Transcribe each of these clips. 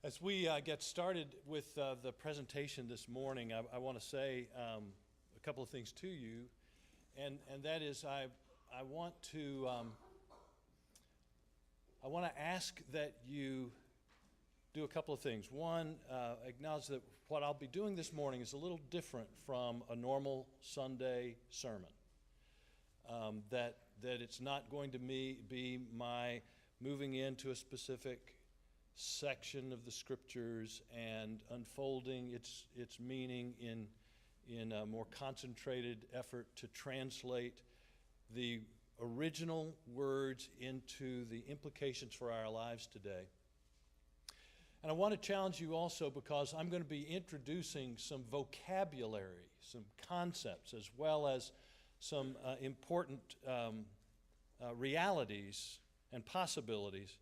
As we get started with the presentation this morning, I want to say a couple of things to you, and that is I want to ask that you do a couple of things. One, acknowledge that what I'll be doing this morning is a little different from a normal Sunday sermon. That it's not going to be my moving into a specific section of the scriptures and unfolding its meaning in a more concentrated effort to translate the original words into the implications for our lives today. And I want to challenge you also because I'm going to be introducing some vocabulary, some concepts, as well as some important realities and possibilities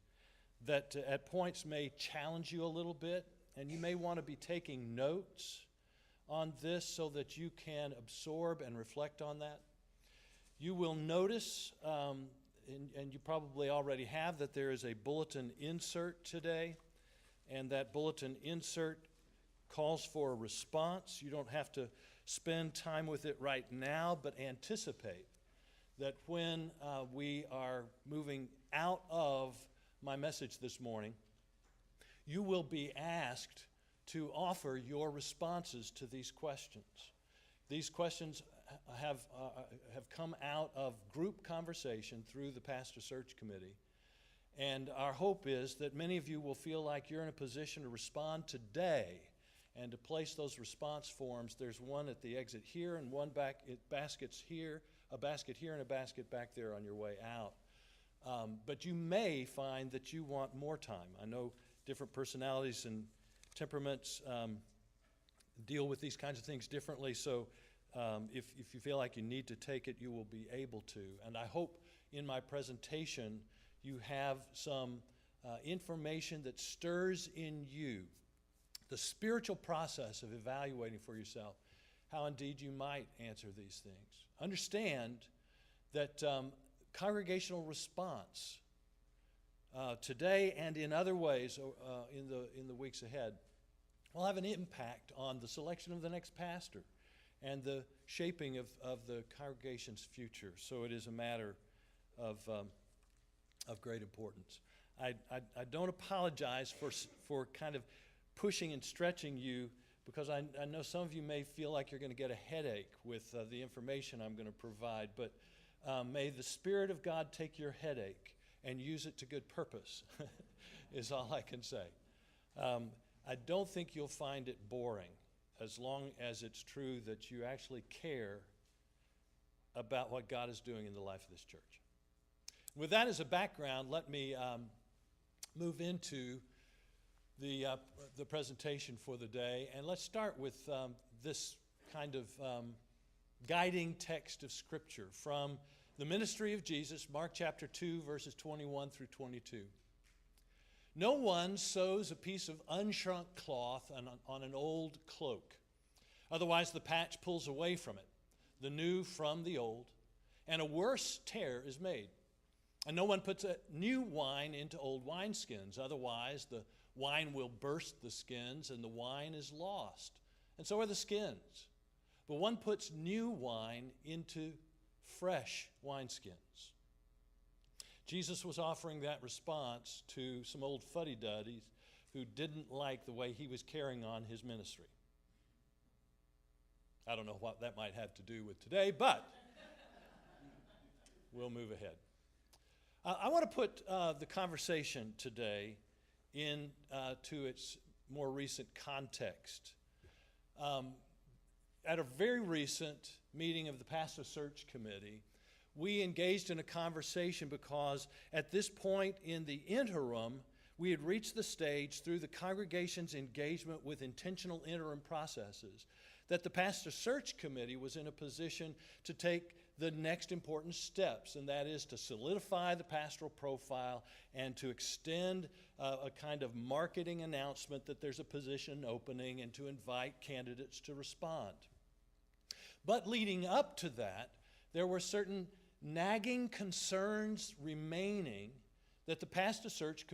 that at points may challenge you a little bit, and you may want to be taking notes on this so that you can absorb and reflect on that. You will notice, and you probably already have, that there is a bulletin insert today, and that bulletin insert calls for a response. You don't have to spend time with it right now, but anticipate that when we are moving out of my message this morning, you will be asked to offer your responses to these questions. These questions have come out of group conversation through the Pastor Search Committee, and our hope is that many of you will feel like you're in a position to respond today and to place those response forms. There's one at the exit here and one back at baskets here, a basket here and a basket back there on your way out. But you may find that you want more time. I know different personalities and temperaments deal with these kinds of things differently, so if you feel like you need to take it, you will be able to. And I hope in my presentation you have some information that stirs in you the spiritual process of evaluating for yourself how indeed you might answer these things. Understand that congregational response today and in other ways in the weeks ahead will have an impact on the selection of the next pastor and the shaping of the congregation's future. So it is a matter of great importance. I don't apologize for kind of pushing and stretching you, because I know some of you may feel like you're going to get a headache with the information I'm going to provide, but may the Spirit of God take your headache and use it to good purpose, is all I can say. I don't think you'll find it boring, as long as it's true that you actually care about what God is doing in the life of this church. With that as a background, let me move into the presentation for the day, and let's start with this kind of guiding text of Scripture from the ministry of Jesus, Mark chapter 2, verses 21 through 22. No one sews a piece of unshrunk cloth on an old cloak. Otherwise the patch pulls away from it, the new from the old, and a worse tear is made. And no one puts a new wine into old wineskins. Otherwise the wine will burst the skins, and the wine is lost. And so are the skins. But one puts new wine into fresh wineskins. Jesus was offering that response to some old fuddy-duddies who didn't like the way he was carrying on his ministry. I don't know what that might have to do with today, but we'll move ahead. I want to put the conversation today into its more recent context. At a very recent meeting of the Pastor Search Committee, we engaged in a conversation because at this point in the interim, we had reached the stage through the congregation's engagement with intentional interim processes that the Pastor Search Committee was in a position to take the next important steps, and that is to solidify the pastoral profile and to extend a kind of marketing announcement that there's a position opening and to invite candidates to respond. But leading up to that, there were certain nagging concerns remaining that the Pastor Search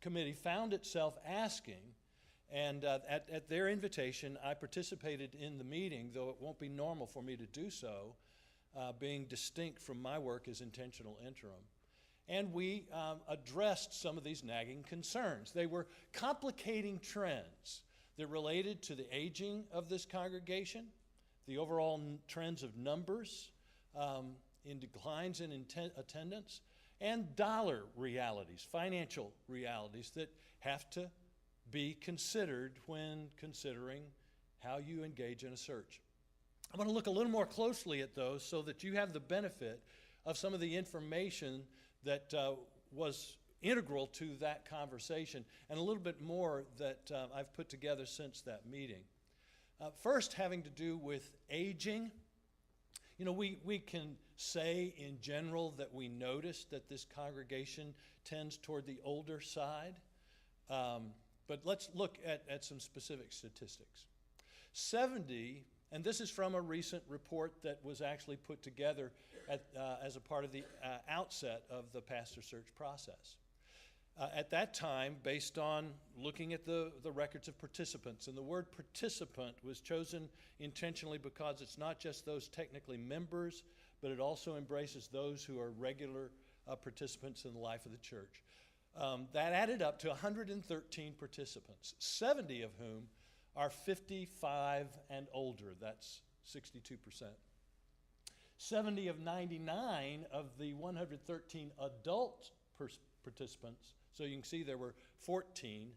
committee found itself asking, and at their invitation, I participated in the meeting, though it won't be normal for me to do so, being distinct from my work as intentional interim. And we addressed some of these nagging concerns. They were complicating trends that related to the aging of this congregation, the overall trends of numbers, in declines in attendance, and dollar realities, financial realities that have to be considered when considering how you engage in a search. I'm going to look a little more closely at those so that you have the benefit of some of the information that was integral to that conversation, and a little bit more that I've put together since that meeting. First, having to do with aging. You know, we can say in general that we notice that this congregation tends toward the older side, but let's look at some specific statistics. 70, and this is from a recent report that was actually put together as a part of the outset of the pastor search process. At that time, based on looking at the records of participants, and the word participant was chosen intentionally because it's not just those technically members, but it also embraces those who are regular participants in the life of the church. That added up to 113 participants, 70 of whom are 55 and older. That's 62%. 70 of 99 of the 113 adult participants, so you can see there were 14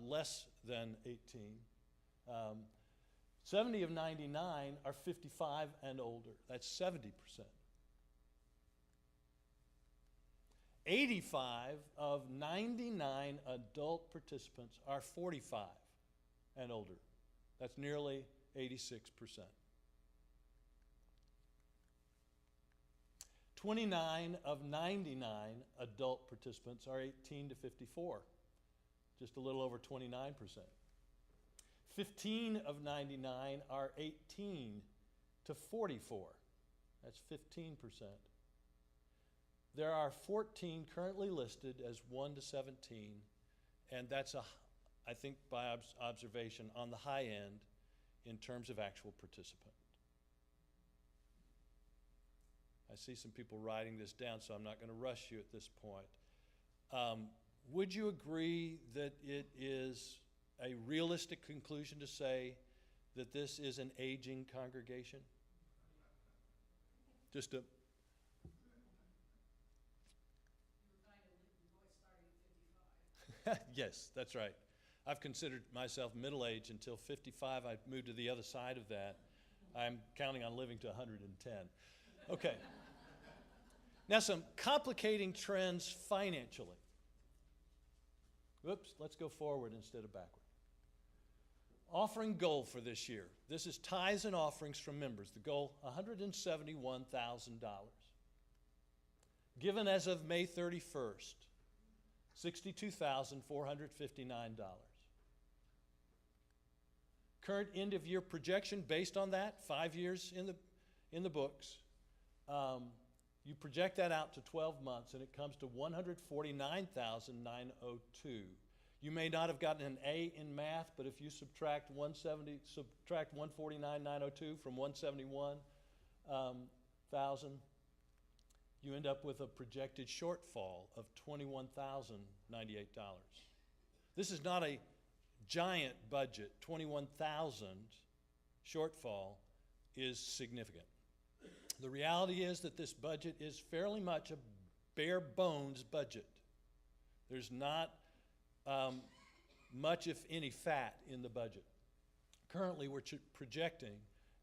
less than 18. 70 of 99 are 55 and older. That's 70%. 85 of 99 adult participants are 45 and older. That's nearly 86%. 29 of 99 adult participants are 18 to 54, just a little over 29%. 15 of 99 are 18 to 44. That's 15%. There are 14 currently listed as 1 to 17, and that's, I think by observation, on the high end in terms of actual participant. I see some people writing this down, so I'm not going to rush you at this point. Would you agree that it is a realistic conclusion to say that this is an aging congregation? Just a... Yes, that's right. I've considered myself middle-aged until 55. I moved to the other side of that. I'm counting on living to 110. Okay. Now, some complicating trends financially. Whoops, let's go forward instead of backward. Offering goal for this year. This is tithes and offerings from members. The goal, $171,000. Given as of May 31st, $62,459. Current end of year projection based on that, 5 years in the books. You project that out to 12 months and it comes to $149,902. You may not have gotten an A in math, but if you subtract 149,902 from 171,000, you end up with a projected shortfall of $21,098. This is not a giant budget. 21,000 shortfall is significant. The reality is that this budget is fairly much a bare bones budget. There's not much, if any, fat in the budget. Currently, we're projecting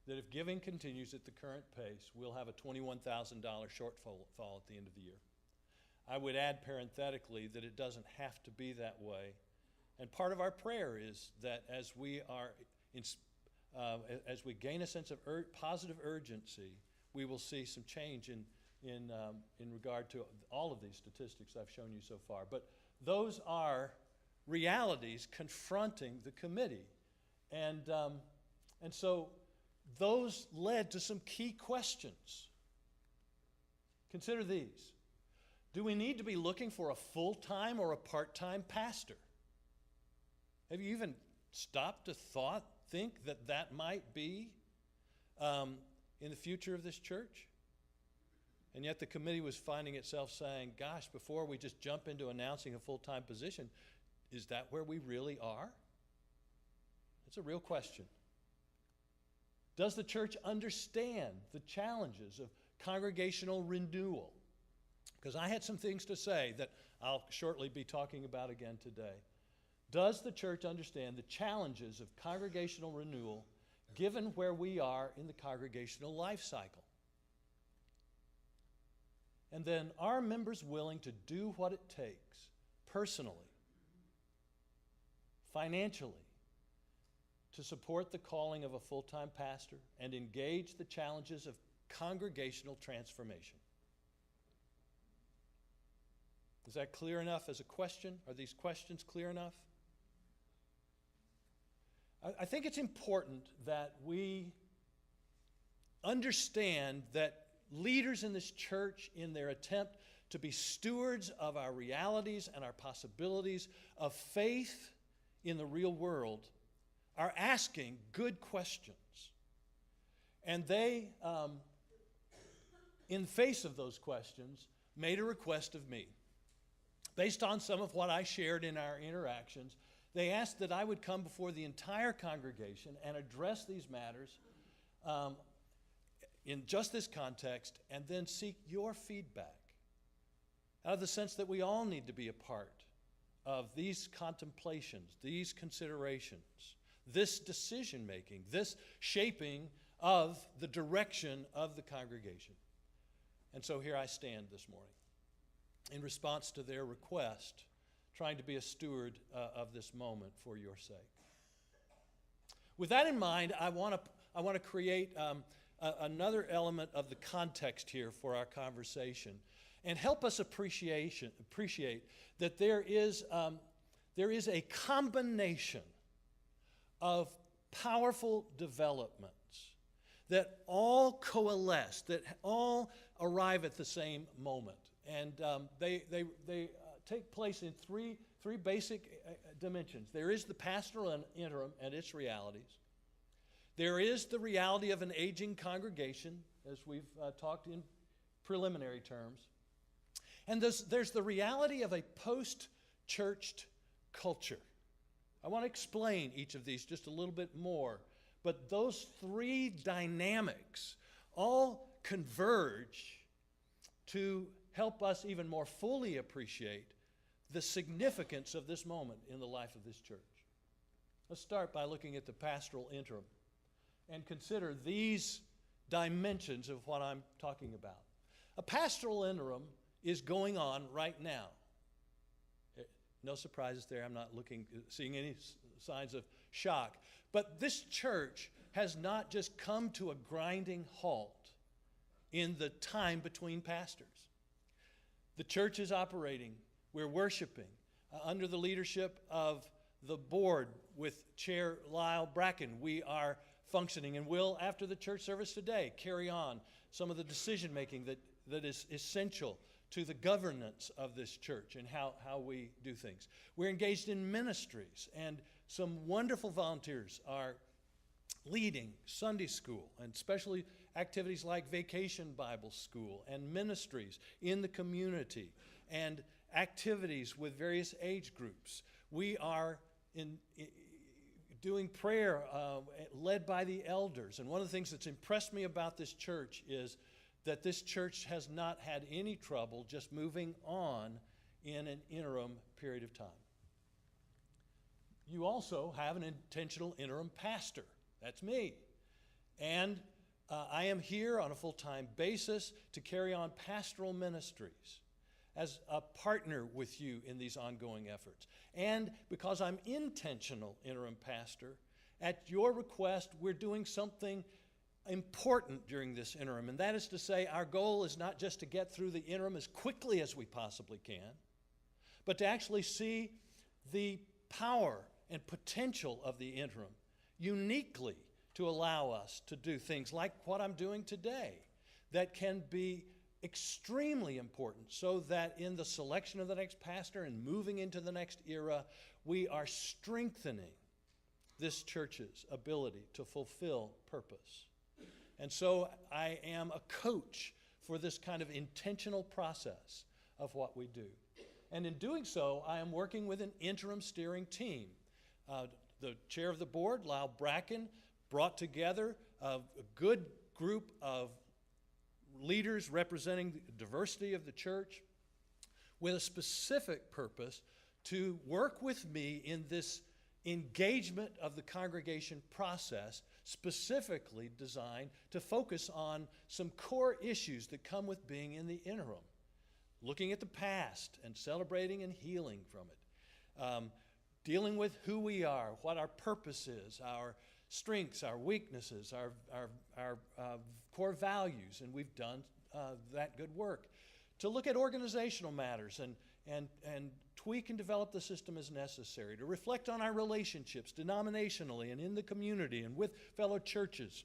that if giving continues at the current pace, we'll have a $21,000 shortfall at the end of the year. I would add parenthetically that it doesn't have to be that way. And part of our prayer is that as we gain a sense of positive urgency, we will see some change in regard to all of these statistics I've shown you so far. But those are realities confronting the committee. And so those led to some key questions. Consider these. Do we need to be looking for a full-time or a part-time pastor? Have you even stopped to think that that might be in the future of this church? And yet the committee was finding itself saying, gosh, before we just jump into announcing a full-time position, is that where we really are? It's a real question. Does the church understand the challenges of congregational renewal? Because I had some things to say that I'll shortly be talking about again today. Does the church understand the challenges of congregational renewal given where we are in the congregational life cycle? And then, are members willing to do what it takes, personally, financially, to support the calling of a full-time pastor and engage the challenges of congregational transformation? Is that clear enough as a question? Are these questions clear enough? I think it's important that we understand that leaders in this church, in their attempt to be stewards of our realities and our possibilities of faith in the real world, are asking good questions. And they, in face of those questions, made a request of me. Based on some of what I shared in our interactions, they asked that I would come before the entire congregation and address these matters in just this context, and then seek your feedback out of the sense that we all need to be a part of these contemplations, these considerations, this decision-making, this shaping of the direction of the congregation. And so here I stand this morning in response to their request, trying to be a steward of this moment for your sake. With that in mind, I want to create another element of the context here for our conversation and help us appreciate that there is a combination of powerful developments that all coalesce, that all arrive at the same moment. And they take place in three basic dimensions. There is the pastoral interim and its realities. There is the reality of an aging congregation, as we've talked in preliminary terms. And there's the reality of a post-churched culture. I want to explain each of these just a little bit more, but those three dynamics all converge to help us even more fully appreciate the significance of this moment in the life of this church. Let's start by looking at the pastoral interim and consider these dimensions of what I'm talking about. A pastoral interim is going on right now. No surprises there. I'm not seeing any signs of shock. But this church has not just come to a grinding halt in the time between pastors. The church is operating. We're worshiping under the leadership of the board with Chair Lyle Bracken. We are functioning and will, after the church service today, carry on some of the decision-making that is essential to the governance of this church and how we do things. We're engaged in ministries, and some wonderful volunteers are leading Sunday school, and especially activities like Vacation Bible School and ministries in the community and activities with various age groups. We are doing prayer led by the elders. And one of the things that's impressed me about this church is that this church has not had any trouble just moving on in an interim period of time. You also have an intentional interim pastor. That's me. And I am here on a full-time basis to carry on pastoral ministries as a partner with you in these ongoing efforts. And because I'm intentional interim pastor, at your request, we're doing something important during this interim. And that is to say, our goal is not just to get through the interim as quickly as we possibly can, but to actually see the power and potential of the interim uniquely to allow us to do things like what I'm doing today that can be extremely important so that in the selection of the next pastor and moving into the next era, we are strengthening this church's ability to fulfill purpose. And so I am a coach for this kind of intentional process of what we do. And in doing so, I am working with an interim steering team. The chair of the board, Lyle Bracken, brought together a good group of leaders representing the diversity of the church with a specific purpose to work with me in this engagement of the congregation process, specifically designed to focus on some core issues that come with being in the interim, looking at the past and celebrating and healing from it, dealing with who we are, what our purpose is, our strengths, our weaknesses, our core values, and we've done that good work. To look at organizational matters and tweak and develop the system as necessary, to reflect on our relationships denominationally and in the community and with fellow churches,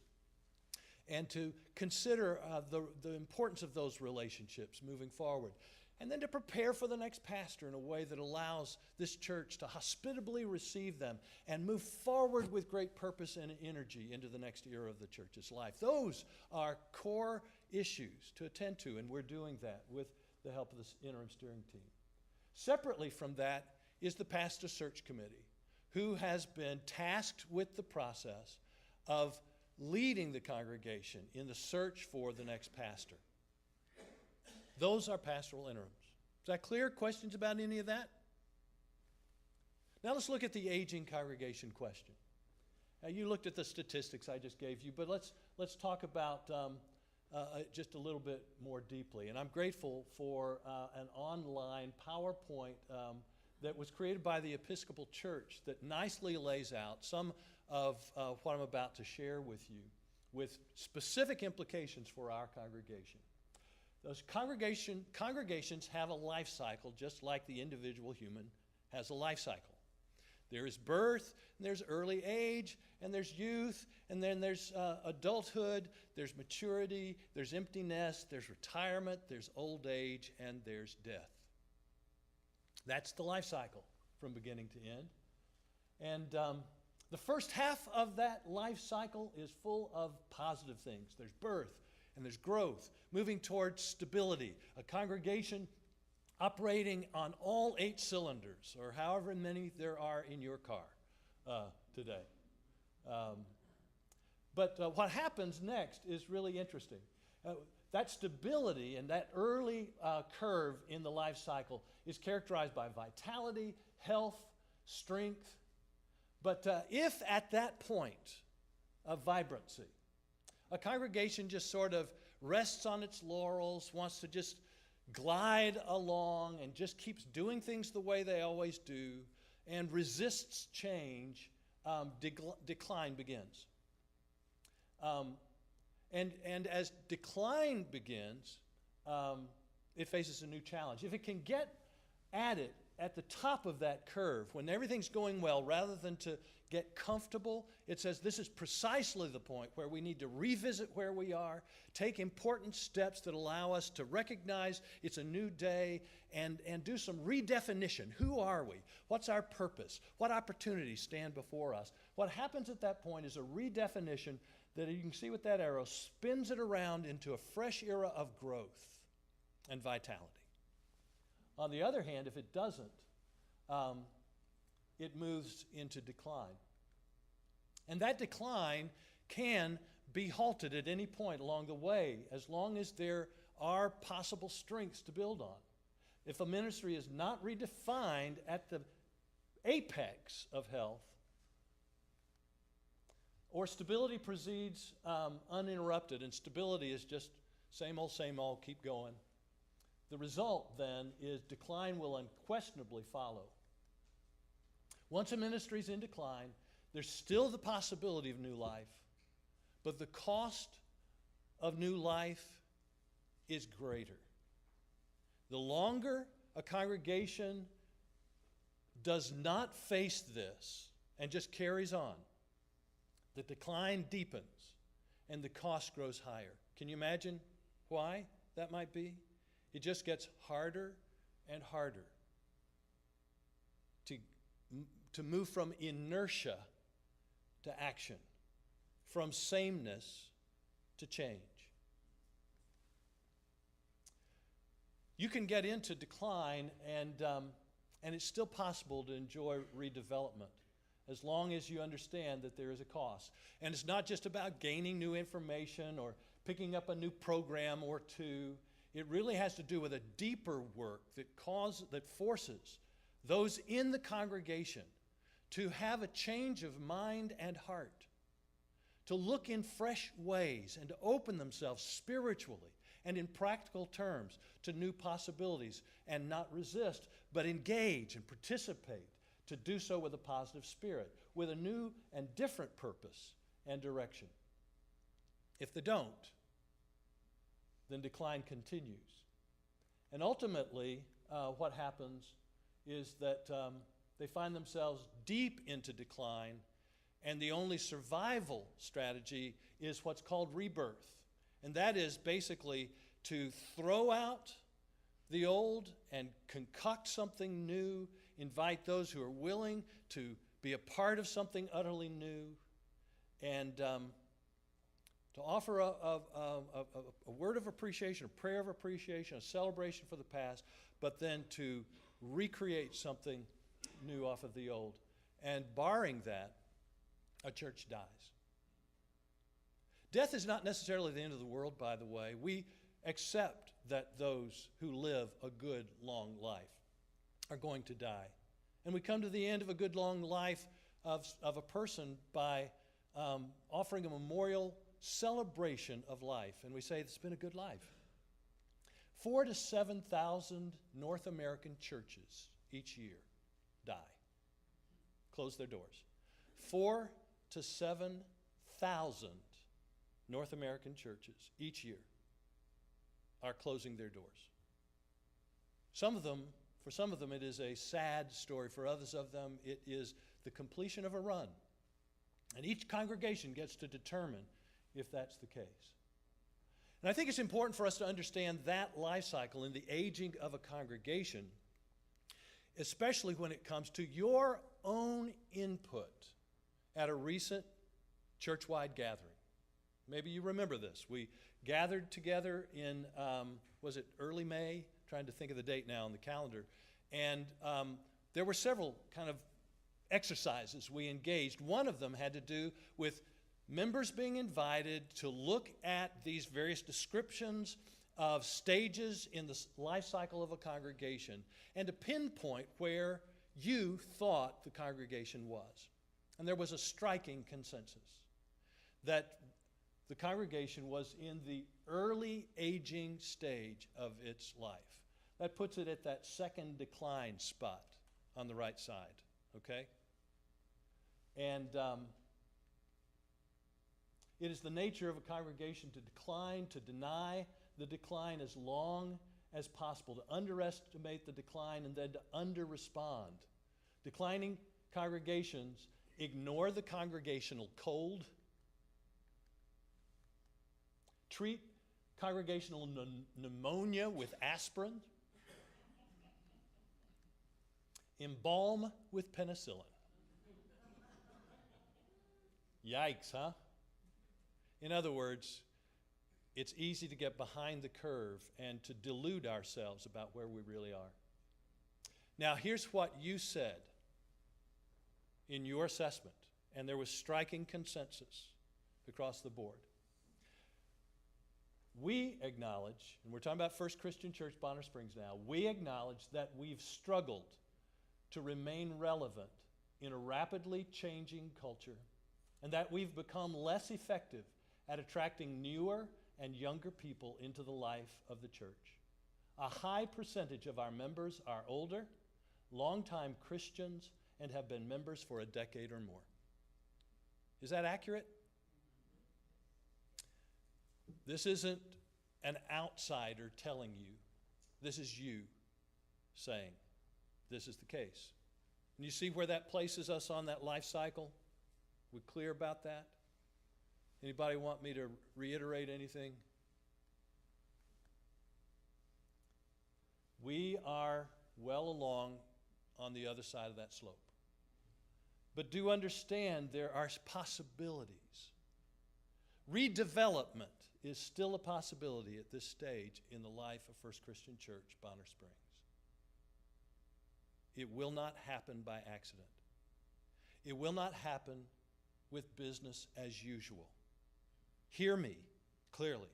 and to consider the importance of those relationships moving forward. And then to prepare for the next pastor in a way that allows this church to hospitably receive them and move forward with great purpose and energy into the next era of the church's life. Those are core issues to attend to, and we're doing that with the help of this interim steering team. Separately from that is the Pastor Search Committee, who has been tasked with the process of leading the congregation in the search for the next pastor. Those are pastoral interims. Is that clear? Questions about any of that? Now let's look at the aging congregation question. Now you looked at the statistics I just gave you, but let's talk about just a little bit more deeply. And I'm grateful for an online PowerPoint that was created by the Episcopal Church that nicely lays out some of what I'm about to share with you, with specific implications for our congregation. Those congregations have a life cycle just like the individual human has a life cycle. There is birth, and there's early age, and there's youth, and then there's adulthood, there's maturity, there's empty nest, there's retirement, there's old age, and there's death. That's the life cycle from beginning to end. And the first half of that life cycle is full of positive things. There's birth, and there's growth, moving towards stability, a congregation operating on all 8 cylinders, or however many there are in your car today. But what happens next is really interesting. That stability and that early curve in the life cycle is characterized by vitality, health, strength. But if at that point of vibrancy, a congregation just sort of rests on its laurels, wants to just glide along and just keeps doing things the way they always do and resists change, decline begins. And as decline begins, it faces a new challenge. If it can get at it at the top of that curve, when everything's going well, rather than to get comfortable, it says this is precisely the point where we need to revisit where we are, take important steps that allow us to recognize it's a new day, and do some redefinition. Who are we? What's our purpose? What opportunities stand before us? What happens at that point is a redefinition that, you can see with that arrow, spins it around into a fresh era of growth and vitality. On the other hand, if it doesn't, it moves into decline. And that decline can be halted at any point along the way, as long as there are possible strengths to build on. If a ministry is not redefined at the apex of health, or stability precedes uninterrupted, and stability is just same old, keep going, the result then is decline will unquestionably follow. Once a ministry is in decline, there's still the possibility of new life, but the cost of new life is greater. The longer a congregation does not face this and just carries on, the decline deepens and the cost grows higher. Can you imagine why that might be, it just gets harder and harder to move from inertia to action, from sameness to change. You can get into decline, and it's still possible to enjoy redevelopment as long as you understand that there is a cost. And it's not just about gaining new information or picking up a new program or two. It really has to do with a deeper work that forces those in the congregation to have a change of mind and heart, to look in fresh ways and to open themselves spiritually and in practical terms to new possibilities, and not resist, but engage and participate, to do so with a positive spirit, with a new and different purpose and direction. If they don't, then decline continues. And ultimately, what happens is that they find themselves deep into decline, and the only survival strategy is what's called rebirth. And that is basically to throw out the old and concoct something new, invite those who are willing to be a part of something utterly new, and to offer a word of appreciation, a prayer of appreciation, a celebration for the past, but then to recreate something new off of the old. And barring that, a church dies. Death is not necessarily the end of the world, by the way. We accept that those who live a good, long life are going to die. And we come to the end of a good, long life of a person by offering a memorial celebration of life. And we say, it's been a good life. 4,000 to 7,000 North American churches each year die, close their doors. 4,000 to 7,000 North American churches each year are closing their doors. For some of them, it is a sad story. For others of them, it is the completion of a run. And each congregation gets to determine if that's the case. And I think it's important for us to understand that life cycle in the aging of a congregation, especially when it comes to your own input at a recent church-wide gathering. Maybe you remember this. We gathered together in, was it early May? Trying to think of the date now on the calendar. And there were several kind of exercises we engaged. One of them had to do with members being invited to look at these various descriptions of stages in the life cycle of a congregation and to pinpoint where you thought the congregation was. And there was a striking consensus that the congregation was in the early aging stage of its life. That puts it at that second decline spot on the right side, okay? And it is the nature of a congregation to decline, to deny the decline as long as possible, to underestimate the decline and then to under-respond. Declining congregations ignore the congregational cold, treat congregational pneumonia with aspirin, embalm with penicillin. Yikes, huh? In other words, it's easy to get behind the curve and to delude ourselves about where we really are. Now, here's what you said in your assessment, and there was striking consensus across the board. We acknowledge, and we're talking about First Christian Church Bonner Springs now, we acknowledge that we've struggled to remain relevant in a rapidly changing culture, and that we've become less effective at attracting newer and younger people into the life of the church. A high percentage of our members are older, longtime Christians, and have been members for a decade or more. Is that accurate? This isn't an outsider telling you. This is you saying this is the case. And you see where that places us on that life cycle? We clear about that? Anybody want me to reiterate anything? We are well along on the other side of that slope. But do understand there are possibilities. Redevelopment is still a possibility at this stage in the life of First Christian Church, Bonner Springs. It will not happen by accident. It will not happen with business as usual. Hear me clearly,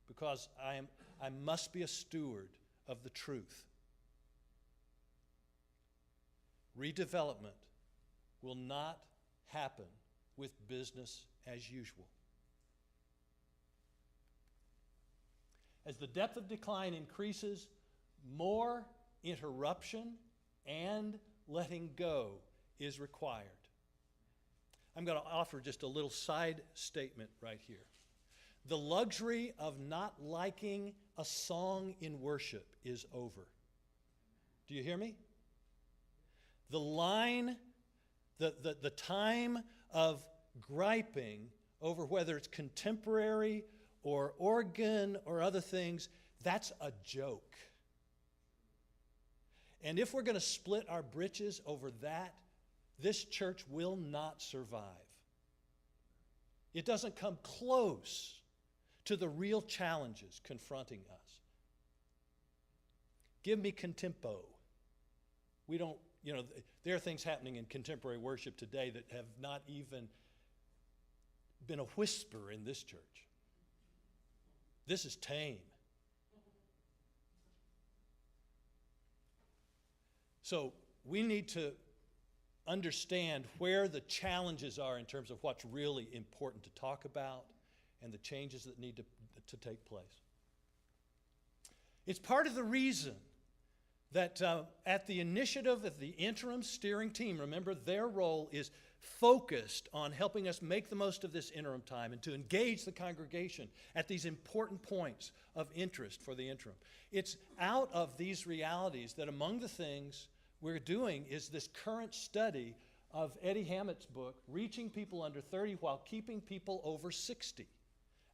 because I must be a steward of the truth. Redevelopment will not happen with business as usual. As the depth of decline increases, more interruption and letting go is required. I'm going to offer just a little side statement right here. The luxury of not liking a song in worship is over. Do you hear me? The line, the time of griping over whether it's contemporary or organ or other things, that's a joke. And if we're going to split our britches over that, this church will not survive. It doesn't come close to the real challenges confronting us. Give me contempo. We don't, there are things happening in contemporary worship today that have not even been a whisper in this church. This is tame. So we need to understand where the challenges are in terms of what's really important to talk about and the changes that need to take place. It's part of the reason that at the initiative of the interim steering team, remember their role is focused on helping us make the most of this interim time and to engage the congregation at these important points of interest for the interim. It's out of these realities that among the things we're doing is this current study of Eddie Hammett's book, Reaching People Under 30 While Keeping People Over 60.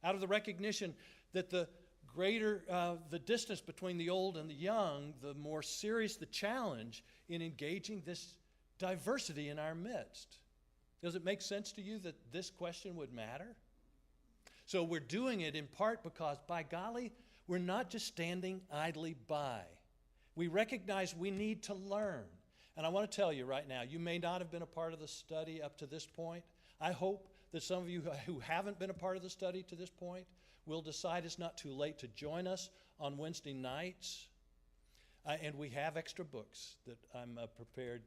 Out of the recognition that the greater the distance between the old and the young, the more serious the challenge in engaging this diversity in our midst. Does it make sense to you that this question would matter? So we're doing it in part because, by golly, we're not just standing idly by. We recognize we need to learn. And I want to tell you right now, you may not have been a part of the study up to this point. I hope that some of you who haven't been a part of the study to this point will decide it's not too late to join us on Wednesday nights. And we have extra books that I'm prepared,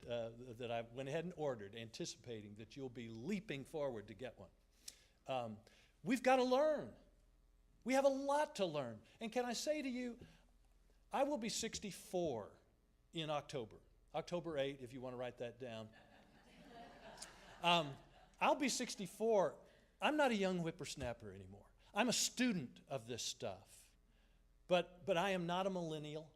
that I went ahead and ordered, anticipating that you'll be leaping forward to get one. We've got to learn. We have a lot to learn. And can I say to you, I will be 64 in October. October 8, if you want to write that down. I'll be 64. I'm not a young whippersnapper anymore. I'm a student of this stuff. But I am not a millennial.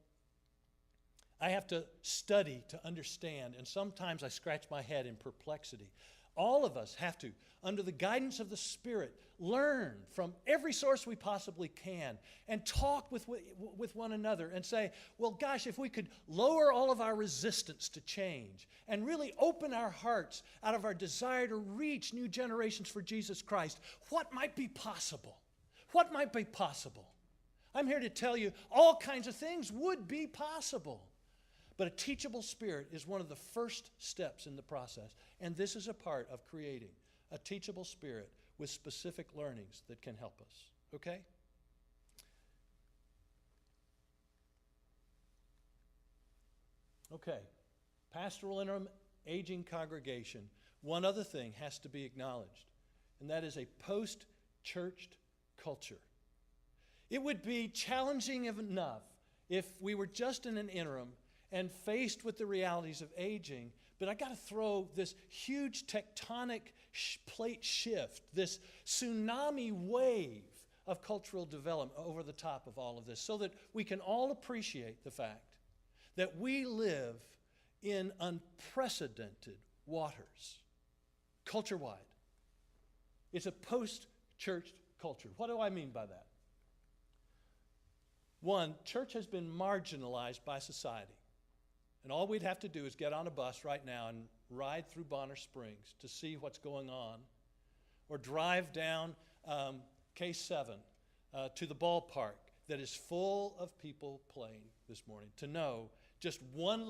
I have to study to understand, and sometimes I scratch my head in perplexity. All of us have to, under the guidance of the Spirit, learn from every source we possibly can and talk with one another and say, well, gosh, if we could lower all of our resistance to change and really open our hearts out of our desire to reach new generations for Jesus Christ, what might be possible? What might be possible? I'm here to tell you all kinds of things would be possible. But a teachable spirit is one of the first steps in the process. And this is a part of creating a teachable spirit with specific learnings that can help us. Okay? Okay. Pastoral interim, aging congregation. One other thing has to be acknowledged, and that is a post-churched culture. It would be challenging enough if we were just in an interim and faced with the realities of aging, but I got to throw this huge tectonic plate shift, this tsunami wave of cultural development over the top of all of this, so that we can all appreciate the fact that we live in unprecedented waters, culture-wide. It's a post-church culture. What do I mean by that? One, church has been marginalized by society. And all we'd have to do is get on a bus right now and ride through Bonner Springs to see what's going on, or drive down K7 to the ballpark that is full of people playing this morning, to know just one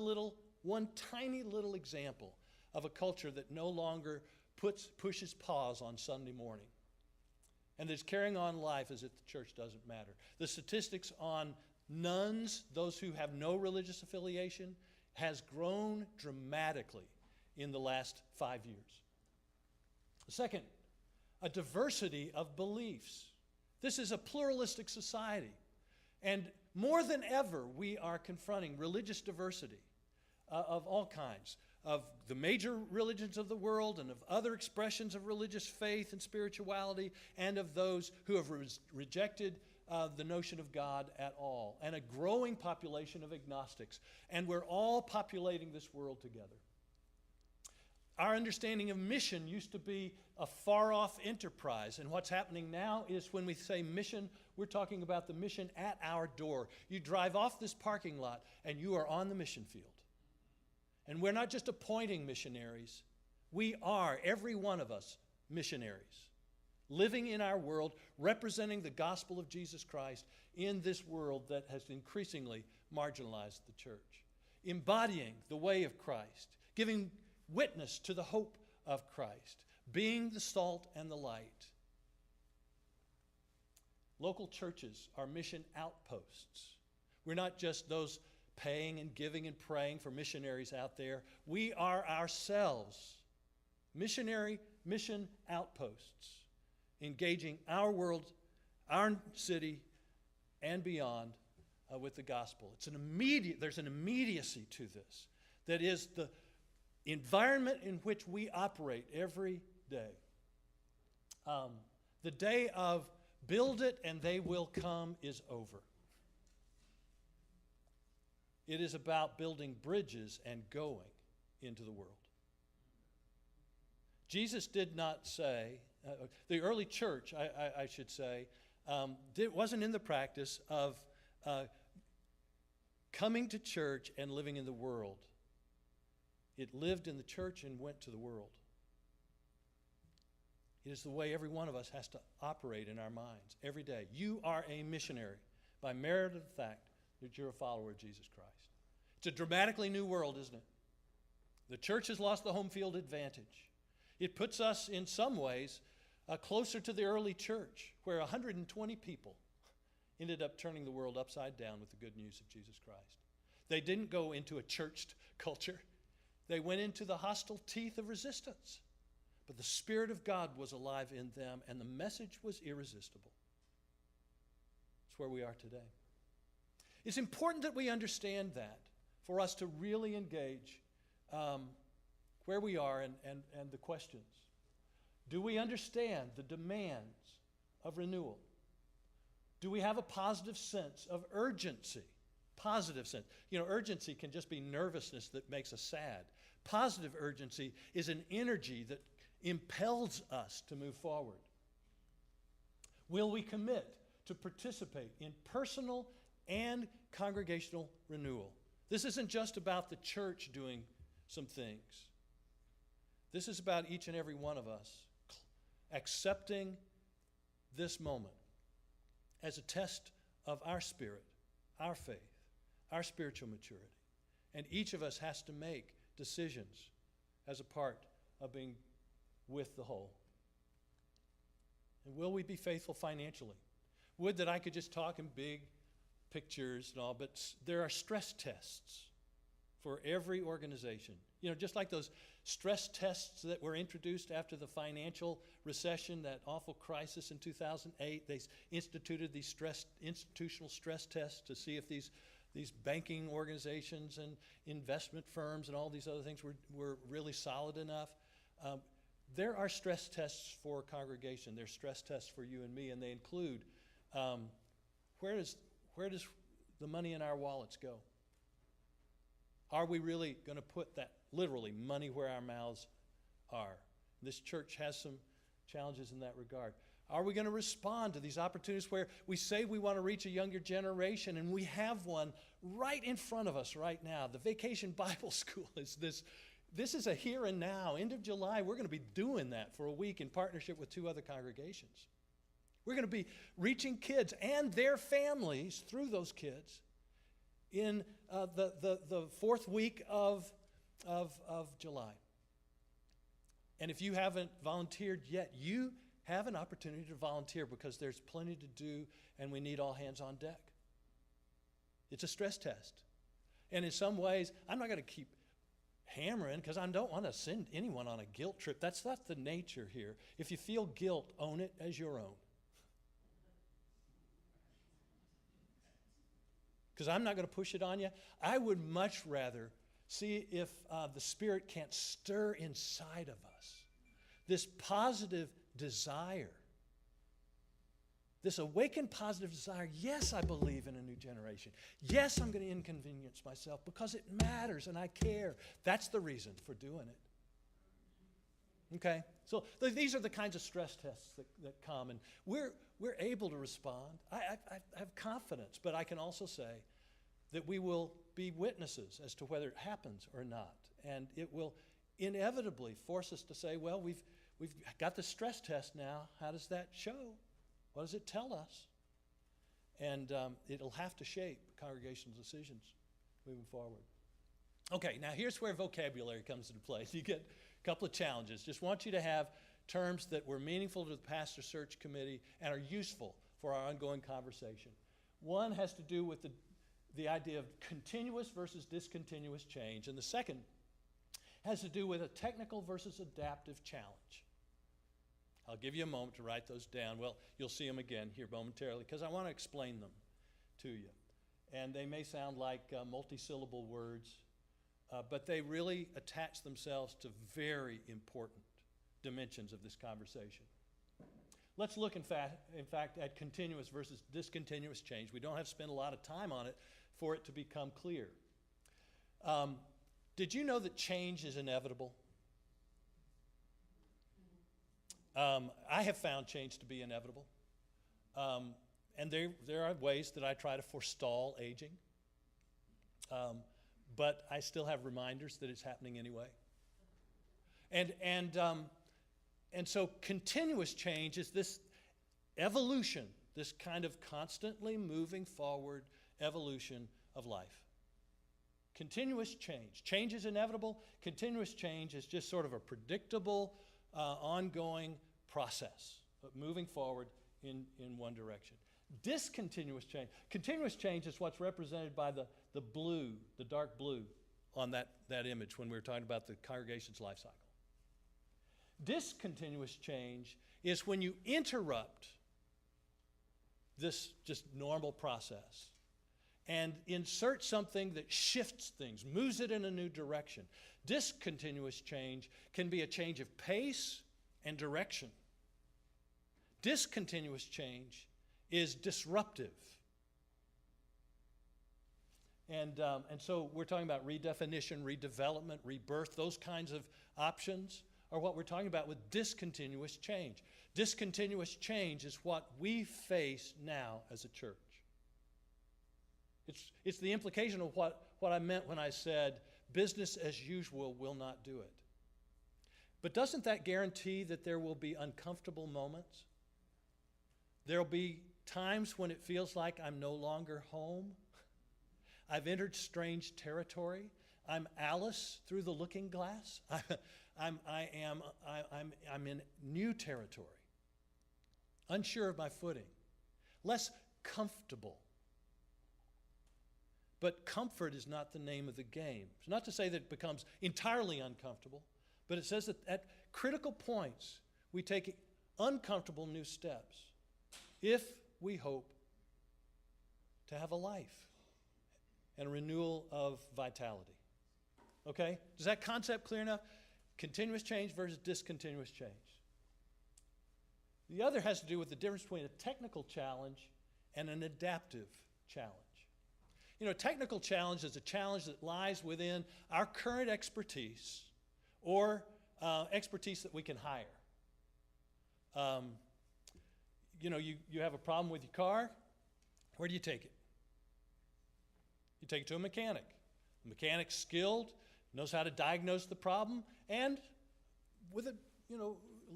tiny little example of a culture that no longer pushes pause on Sunday morning and is carrying on life as if the church doesn't matter. The statistics on nuns, those who have no religious affiliation, has grown dramatically in the last 5 years. Second, a diversity of beliefs. This is a pluralistic society. And more than ever, we are confronting religious diversity of all kinds, of the major religions of the world and of other expressions of religious faith and spirituality, and of those who have rejected the notion of God at all, and a growing population of agnostics. And we're all populating this world together. Our understanding of mission used to be a far-off enterprise, and what's happening now is when we say mission, we're talking about the mission at our door. You drive off this parking lot, and you are on the mission field. And we're not just appointing missionaries. We are, every one of us, missionaries, living in our world, representing the gospel of Jesus Christ in this world that has increasingly marginalized the church, embodying the way of Christ, giving witness to the hope of Christ, being the salt and the light. Local churches are mission outposts. We're not just those paying and giving and praying for missionaries out there. We are ourselves mission outposts, engaging our world, our city, and beyond with the gospel. There's an immediacy to this that is the environment in which we operate every day. The day of build it and they will come is over. It is about building bridges and going into the world. Jesus did not say, the early church, I should say, wasn't in the practice of coming to church and living in the world. It lived in the church and went to the world. It is the way every one of us has to operate in our minds every day. You are a missionary by merit of the fact that you're a follower of Jesus Christ. It's a dramatically new world, isn't it? The church has lost the home field advantage. It puts us, in some ways, closer to the early church, where 120 people ended up turning the world upside down with the good news of Jesus Christ. They didn't go into a churched culture. They went into the hostile teeth of resistance. But the Spirit of God was alive in them, and the message was irresistible. It's where we are today. It's important that we understand that for us to really engage where we are and the questions. Do we understand the demands of renewal? Do we have a positive sense of urgency? Positive sense. You know, urgency can just be nervousness that makes us sad. Positive urgency is an energy that impels us to move forward. Will we commit to participate in personal and congregational renewal? This isn't just about the church doing some things. This is about each and every one of us accepting this moment as a test of our spirit, our faith, our spiritual maturity. And each of us has to make decisions as a part of being with the whole. And will we be faithful financially? Would that I could just talk in big pictures and all, but there are stress tests for every organization. You know, just like those stress tests that were introduced after the financial recession, that awful crisis in 2008, they instituted these institutional stress tests to see if these banking organizations and investment firms and all these other things were really solid enough. There are stress tests for congregation. There's stress tests for you and me, and they include where does the money in our wallets go? Are we really going to put that, literally, money where our mouths are? This church has some challenges in that regard. Are we going to respond to these opportunities where we say we want to reach a younger generation and we have one right in front of us right now? The Vacation Bible School is this. This is a here and now. End of July, we're going to be doing that for a week in partnership with 2 other congregations. We're going to be reaching kids and their families through those kids in the 4th week of July. And if you haven't volunteered yet, you have an opportunity to volunteer because there's plenty to do and we need all hands on deck. It's a stress test. And in some ways, I'm not going to keep hammering because I don't want to send anyone on a guilt trip. That's not the nature here. If you feel guilt, own it as your own. Because I'm not going to push it on you. I would much rather see if the Spirit can't stir inside of us this positive desire, this awakened positive desire. Yes, I believe in a new generation. Yes, I'm going to inconvenience myself because it matters and I care. That's the reason for doing it. Okay? So these are the kinds of stress tests that come, and we're able to respond. I have confidence, but I can also say that we will be witnesses as to whether it happens or not. And it will inevitably force us to say, well, we've got the stress test now. How does that show? What does it tell us? And it'll have to shape congregational decisions moving forward. Okay, now here's where vocabulary comes into play. You get a couple of challenges. Just want you to have terms that were meaningful to the pastor search committee and are useful for our ongoing conversation. One has to do with the idea of continuous versus discontinuous change, and the second has to do with a technical versus adaptive challenge. I'll give you a moment to write those down. Well, you'll see them again here momentarily because I want to explain them to you. And they may sound like multi-syllable words, but they really attach themselves to very important dimensions of this conversation. Let's look, in fact, at continuous versus discontinuous change. We don't have to spend a lot of time on it for it to become clear. Did you know that change is inevitable? I have found change to be inevitable. And there are ways that I try to forestall aging. But I still have reminders that it's happening anyway. And so continuous change is this evolution, this kind of constantly moving forward evolution of life. Continuous change. Change is inevitable. Continuous change is just sort of a predictable, ongoing process of moving forward in one direction. Discontinuous change. Continuous change is what's represented by the blue, the dark blue on that image when we were talking about the congregation's life cycle. Discontinuous change is when you interrupt this just normal process and insert something that shifts things, moves it in a new direction. Discontinuous change can be a change of pace and direction. Discontinuous change is disruptive. And so we're talking about redefinition, redevelopment, rebirth, those kinds of options are what we're talking about with discontinuous change. Discontinuous change is what we face now as a church. It's the implication of what I meant when I said business as usual will not do it. But doesn't that guarantee that there will be uncomfortable moments? There'll be times when it feels like I'm no longer home. I've entered strange territory. I'm Alice through the looking glass. I'm in new territory, unsure of my footing, less comfortable. But comfort is not the name of the game. It's not to say that it becomes entirely uncomfortable, but it says that at critical points we take uncomfortable new steps if we hope to have a life and a renewal of vitality. Okay? Is that concept clear enough? Continuous change versus discontinuous change. The other has to do with the difference between a technical challenge and an adaptive challenge. You know, a technical challenge is a challenge that lies within our current expertise or expertise that we can hire. you have a problem with your car. Where do you take it? You take it to a mechanic. The mechanic's skilled, knows how to diagnose the problem, and with a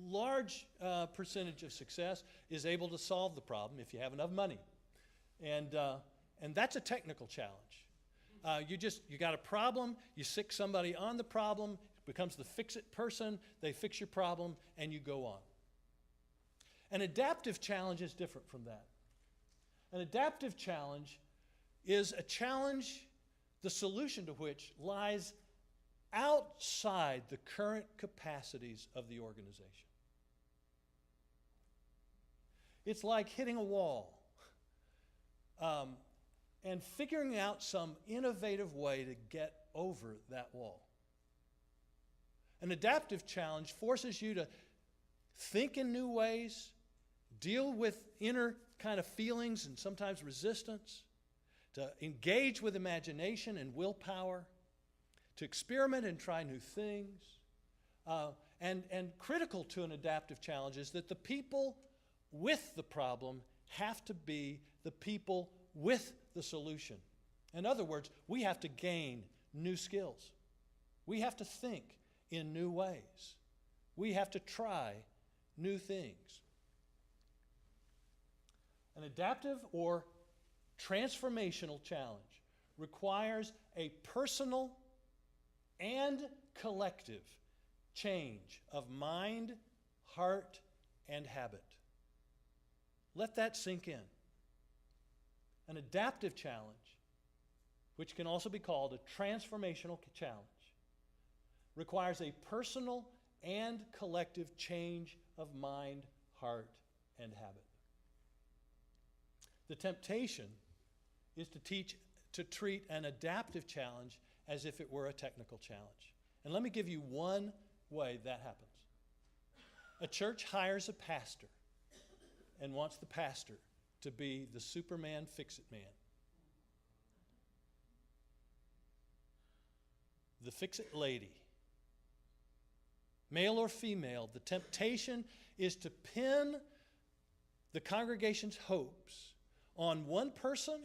large percentage of success is able to solve the problem if you have enough money. And that's a technical challenge. You got a problem, you stick somebody on the problem, it becomes the fix-it person, they fix your problem, and you go on. An adaptive challenge is different from that. An adaptive challenge is a challenge, the solution to which lies outside the current capacities of the organization. It's like hitting a wall and figuring out some innovative way to get over that wall. An adaptive challenge forces you to think in new ways, deal with inner kind of feelings and sometimes resistance, to engage with imagination and willpower, to experiment and try new things. And critical to an adaptive challenge is that the people with the problem have to be the people with the solution. In other words, we have to gain new skills. We have to think in new ways. We have to try new things. An adaptive or transformational challenge requires a personal and collective change of mind, heart, and habit. Let that sink in. An adaptive challenge, which can also be called a transformational challenge, requires a personal and collective change of mind, heart, and habit. The temptation is to treat an adaptive challenge as if it were a technical challenge. And let me give you one way that happens. A church hires a pastor and wants the pastor to be the Superman fix-it man. The fix-it lady. Male or female, the temptation is to pin the congregation's hopes on one person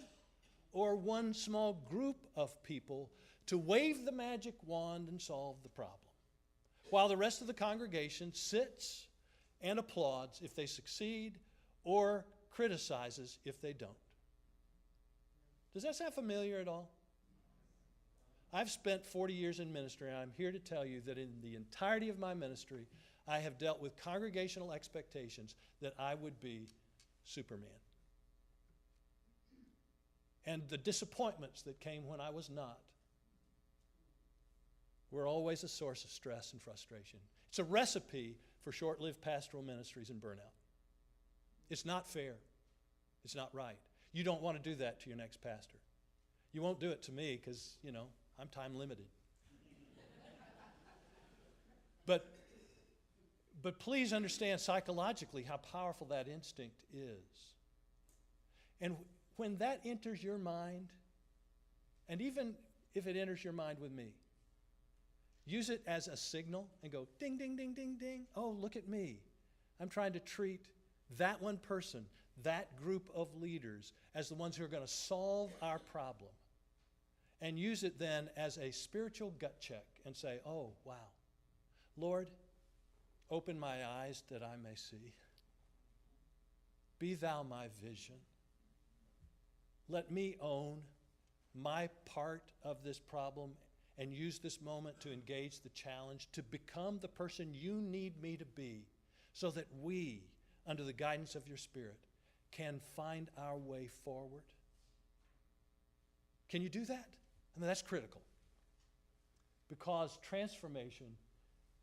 or one small group of people to wave the magic wand and solve the problem, while the rest of the congregation sits and applauds if they succeed or criticizes if they don't. Does that sound familiar at all? I've spent 40 years in ministry, and I'm here to tell you that in the entirety of my ministry, I have dealt with congregational expectations that I would be Superman. And the disappointments that came when I was not were always a source of stress and frustration. It's a recipe for short-lived pastoral ministries and burnout. It's not fair. It's not right. You don't want to do that to your next pastor. You won't do it to me because, I'm time limited. But please understand psychologically how powerful that instinct is. And when that enters your mind, and even if it enters your mind with me, use it as a signal and go ding, ding, ding, ding, ding. Oh, look at me. I'm trying to treat that one person, that group of leaders, as the ones who are going to solve our problem. And use it then as a spiritual gut check and say, oh, wow. Lord, open my eyes that I may see. Be thou my vision. Let me own my part of this problem and use this moment to engage the challenge to become the person you need me to be so that we, under the guidance of your Spirit, can find our way forward. Can you do that? I mean, that's critical because transformation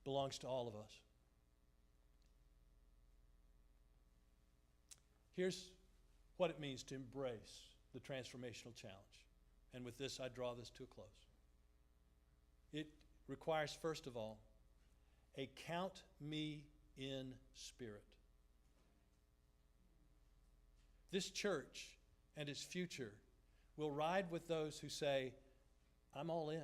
belongs to all of us. Here's what it means to embrace the transformational challenge. And with this, I draw this to a close. It requires, first of all, a count me in spirit. This church and its future will ride with those who say, I'm all in.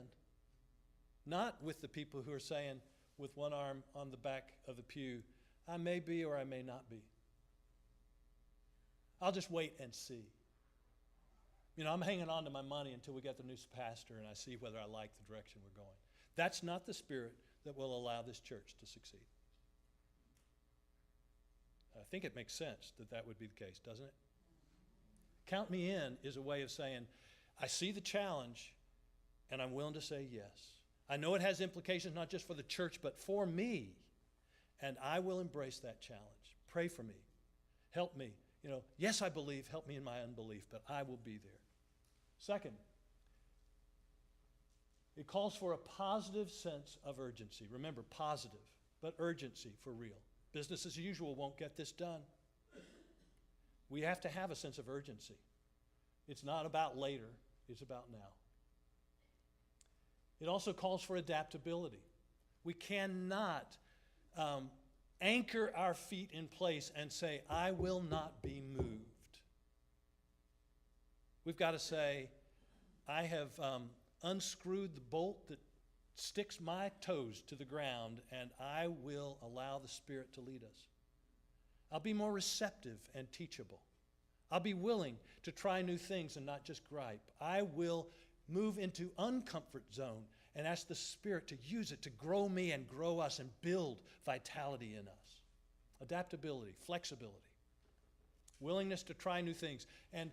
Not with the people who are saying, with one arm on the back of the pew, I may be or I may not be. I'll just wait and see. I'm hanging on to my money until we get the new pastor and I see whether I like the direction we're going. That's not the spirit that will allow this church to succeed. I think it makes sense that that would be the case, doesn't it? Count me in is a way of saying, I see the challenge and I'm willing to say yes. I know it has implications not just for the church, but for me. And I will embrace that challenge. Pray for me. Help me. Yes, I believe. Help me in my unbelief, but I will be there. Second, it calls for a positive sense of urgency. Remember, positive, but urgency for real. Business as usual won't get this done. We have to have a sense of urgency. It's not about later, it's about now. It also calls for adaptability. We cannot anchor our feet in place and say, I will not be moved. We've got to say, I have unscrewed the bolt that sticks my toes to the ground, and I will allow the Spirit to lead us. I'll be more receptive and teachable. I'll be willing to try new things and not just gripe. I will move into uncomfort zone and ask the Spirit to use it to grow me and grow us and build vitality in us. Adaptability, flexibility, willingness to try new things, and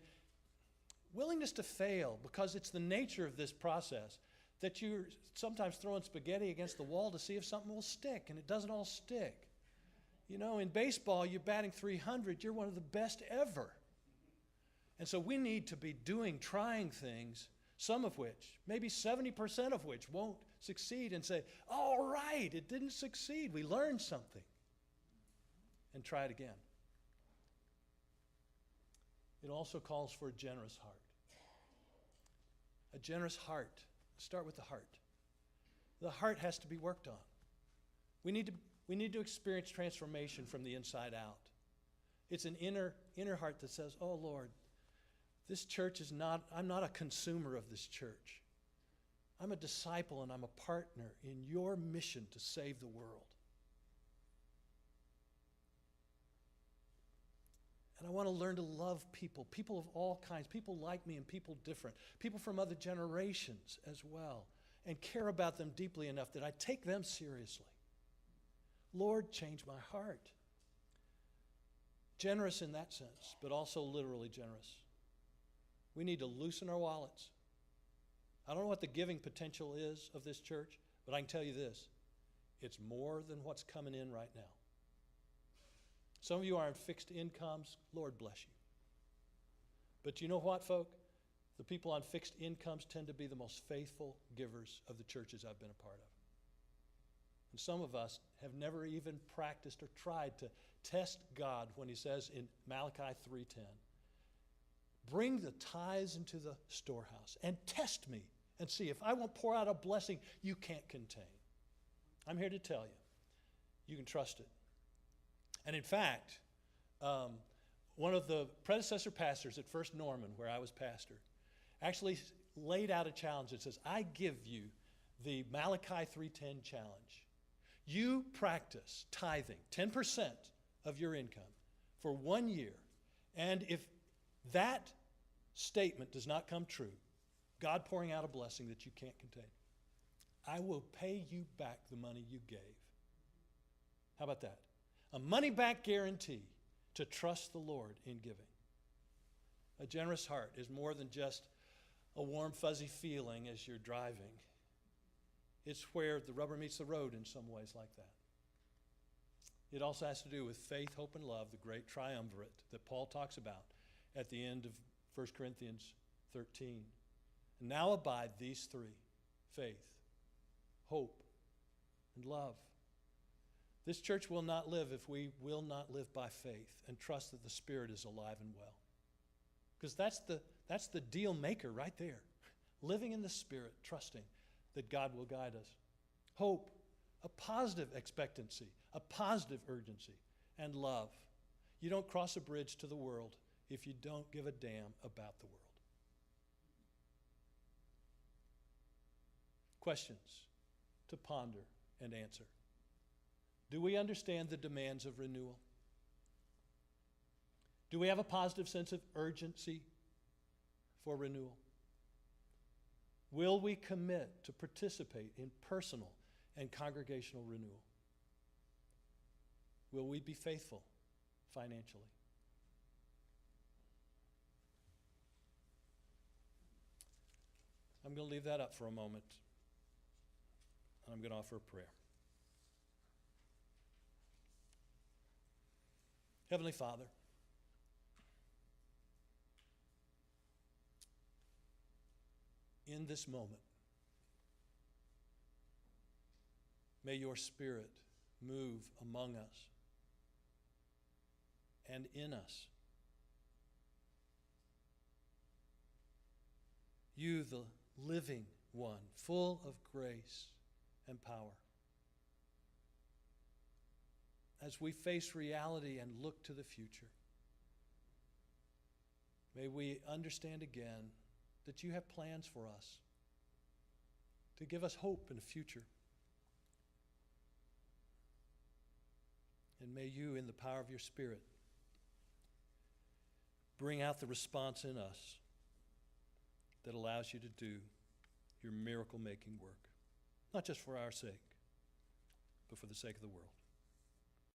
willingness to fail, because it's the nature of this process that you're sometimes throwing spaghetti against the wall to see if something will stick, and it doesn't all stick. In baseball, you're batting .300, you're one of the best ever. And so we need to be trying things, some of which, maybe 70% of which won't succeed, and say, all right, it didn't succeed. We learned something. And try it again. It also calls for a generous heart. A generous heart. Start with the heart. The heart has to be worked on. We need to experience transformation from the inside out. It's an inner heart that says, oh Lord, this church I'm not a consumer of this church. I'm a disciple and I'm a partner in your mission to save the world. And I want to learn to love people of all kinds, people like me and people different, people from other generations as well, and care about them deeply enough that I take them seriously. Lord, change my heart. Generous in that sense, but also literally generous. We need to loosen our wallets. I don't know what the giving potential is of this church, but I can tell you this. It's more than what's coming in right now. Some of you are on fixed incomes. Lord bless you. But you know what, folk? The people on fixed incomes tend to be the most faithful givers of the churches I've been a part of. And some of us have never even practiced or tried to test God when he says in Malachi 3:10, bring the tithes into the storehouse and test me and see if I won't pour out a blessing you can't contain. I'm here to tell you, you can trust it. And in fact, one of the predecessor pastors at First Norman, where I was pastor, actually laid out a challenge that says, I give you the Malachi 3:10 challenge. You practice tithing, 10% of your income for 1 year. And if that statement does not come true, God pouring out a blessing that you can't contain, I will pay you back the money you gave. How about that? A money-back guarantee to trust the Lord in giving. A generous heart is more than just a warm, fuzzy feeling as you're driving. It's where the rubber meets the road in some ways like that. It also has to do with faith, hope, and love, the great triumvirate that Paul talks about at the end of 1 Corinthians 13. And now abide these three: faith, hope, and love. This church will not live if we will not live by faith and trust that the Spirit is alive and well. Because that's the deal maker right there. Living in the Spirit, trusting that God will guide us. Hope, a positive expectancy, a positive urgency, and love. You don't cross a bridge to the world if you don't give a damn about the world. Questions to ponder and answer. Do we understand the demands of renewal? Do we have a positive sense of urgency for renewal? Will we commit to participate in personal and congregational renewal? Will we be faithful financially? I'm going to leave that up for a moment. I'm going to offer a prayer. Heavenly Father, in this moment, may your Spirit move among us and in us. You, the living one, full of grace and power. As we face reality and look to the future, may we understand again that you have plans for us to give us hope in the future. And may you, in the power of your Spirit, bring out the response in us that allows you to do your miracle-making work, not just for our sake, but for the sake of the world.